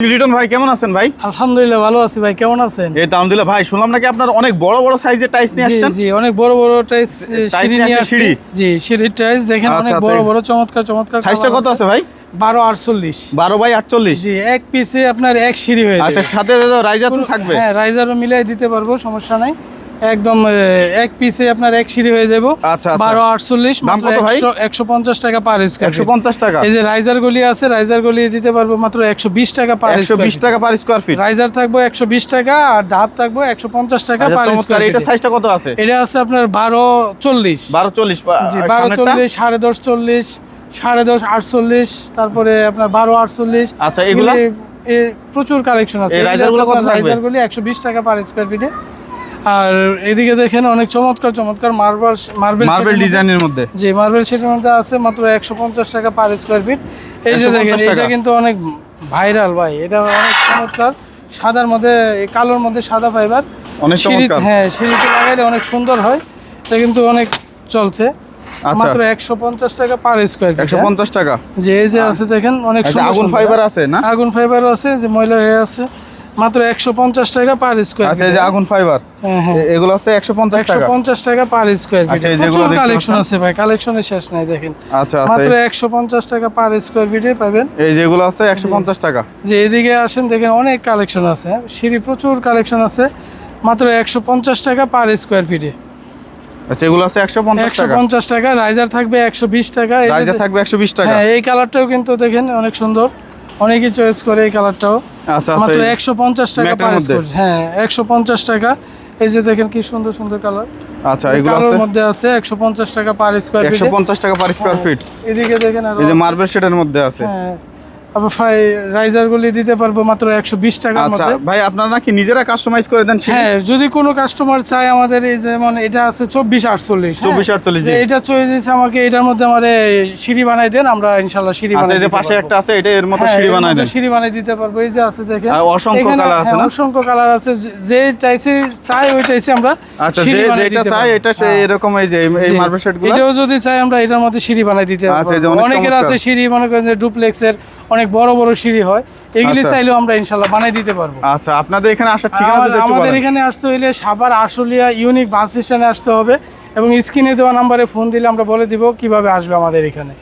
লিটন ভাই কেমন আছেন ভাই? আলহামদুলিল্লাহ ভালো আছি ভাই, কেমন আছেন? এই তো আলহামদুলিল্লাহ ভাই, শুনলাম নাকি আপনার অনেক বড় বড় সাইজের টাইলস নিয়ে আসছেন। জি অনেক বড় বড় টাইলস সিঁড়ি নিয়ে আসছি। সিঁড়ি? জি সিঁড়ির টাইলস দেখেন, অনেক বড় বড় চমৎকার চমৎকার। সাইজটা কত আছে ভাই? 12/48। 12/48। জি এক পিসে আপনার এক সিঁড়ি হয়ে যাবে। আচ্ছা, সাথে রাইজার তো থাকবে? হ্যাঁ রাইজারও মিলাই দিতে পারবো, সমস্যা নাই। একদম এক পিসে আপনার এক সিঁড়ি হয়ে যাবে। আচ্ছা 12/48 দাম কত ভাই? 150 টাকা পার স্কয়ার ফিট। 150 টাকা। এই যে রাইজার গুলি আছে, রাইজার গুলি দিতে পারবো মাত্র 120 টাকা পার স্কয়ার ফিট। 120 টাকা পার স্কয়ার ফিট। রাইজার থাকবে 120 টাকা আর ধাপ থাকবে 150 টাকা পার স্কয়ার ফিট। এটা সাইজটা কত আছে? এটা আছে আপনার 12/40। 12/40। জি 12/40, 10.5, 10.5, 10.5, 48, তারপরে আপনার 12/48। আচ্ছা এগুলা প্রচুর কালেকশন আছে। এই রাইজারগুলো কত থাকবে? রাইজারগুলি 120 টাকা পার স্কয়ার ফিটে। আর এদিকে দেখেন অনেক চমৎকার চমৎকার মার্বেল ডিজাইনের মধ্যে। জি মার্বেল শেডের মধ্যে আছে মাত্র 150 টাকা পার স্কয়ার ফিট। এই যে দেখেন এটা কিন্তু অনেক ভাইরাল ভাই, এটা অনেক চমৎকার। সাদার মধ্যে কালোর মধ্যে সাদা ফাইবার, অনেক চমৎকার। হ্যাঁ সিঁড়িতে লাগাইলে অনেক সুন্দর হয়। এটা কিন্তু অনেক চলছে। আচ্ছা মাত্র 150 টাকা পার স্কয়ার ফিট। 150 টাকা। যে এই যে আছে দেখেন অনেক সুন্দর। আগুন ফাইবার আছে না? আগুন ফাইবারও আছে, যে ময়লা হয়ে আছে। মাত্র 150 টাকা পার স্কয়ার ফিট। আচ্ছা এই যে আগুন ফাইবার, এগুলো আছে 150 টাকা। 150 টাকা পার স্কয়ার ফিট। আচ্ছা এই যেগুলো প্রচুর কালেকশন আছে ভাই, কালেকশনের শেষ নাই দেখেন। আচ্ছা আচ্ছা মাত্র 150 টাকা পার স্কয়ার ফিটে পাবেন। এই যেগুলো আছে 150 টাকা। যে এদিকে আসেন দেখেন অনেক কালেকশন আছে, সিঁড়ি প্রচুর কালেকশন আছে। মাত্র 150 টাকা পার স্কয়ার ফিটে। আচ্ছা এগুলো আছে 150 টাকা। 150 টাকা। রাইজার থাকবে 120 টাকা। রাইজার থাকবে 120 টাকা। হ্যাঁ এই কালারটাও কিন্তু দেখেন অনেক সুন্দর, অনেকেই চয়েস করে এই কালারটাও। আচ্ছা মাত্র 150 টাকা পার স্কয়ার। হ্যাঁ 150 টাকা। এই যে দেখেন কি সুন্দর সুন্দর কালার। আচ্ছা এগুলো আছে কালোর মধ্যে আছে 150 টাকা পার স্কয়ার ফিট। 150 টাকা পার স্কয়ার ফিট। এদিকে দেখেন আর এই যে মার্বেল শেডের মধ্যে আছে। হ্যাঁ আবার রাইজার গুলি দিতে পারবো মাত্র 120 টাকার আচ্ছা মধ্যে। ভাই আপনারা নাকি নিজেরা কাস্টমাইজ করে দেন? হ্যাঁ যদি কোনো কাস্টমার চায় আমাদের, এই যেমন এটা আছে 24/48। 24/48 জি। এটা চয়েস দিয়েছে আমাকে, এটার মধ্যে আমারে সিঁড়ি বানাই দেন, আমরা ইনশাআল্লাহ সিঁড়ি বানাই আচ্ছা এই যে পাশে একটা আছে, এটা এর মতো সিঁড়ি বানাই দেন। সিঁড়ি বানাই দিতে পারবো। এই যে আছে দেখেন অসংখ্য কালার আছে না? অসংখ্য কালার আছে, যে টাইসে চাই ওই টাইসে আমরা আচ্ছা যেটা চাই এটা সেই এরকম। এই যে এই মার্বেল শেডগুলো এটাও যদি চাই আমরা এটার মধ্যে সিঁড়ি বানাই দিতে পারবো। অনেকের আছে সিঁড়ি মনে করেন যে ডুপ্লেক্সের অনেক বড় বড় সিঁড়ি হয়, এগুলি চাইলেও আমরা ইনশাআল্লাহ বানাই দিতে পারবো। আচ্ছা আপনাদের এখানে আসার ঠিকানা যদি একটু বলেন। আমাদের এখানে আসতে হইলে সাভার আশুলিয়া ইউনিক বাস স্টেশনে আসতে হবে, এবং স্ক্রিনে দেওয়া নম্বরে ফোন দিলে আমরা বলে দিব কিভাবে আসবে আমাদের এখানে।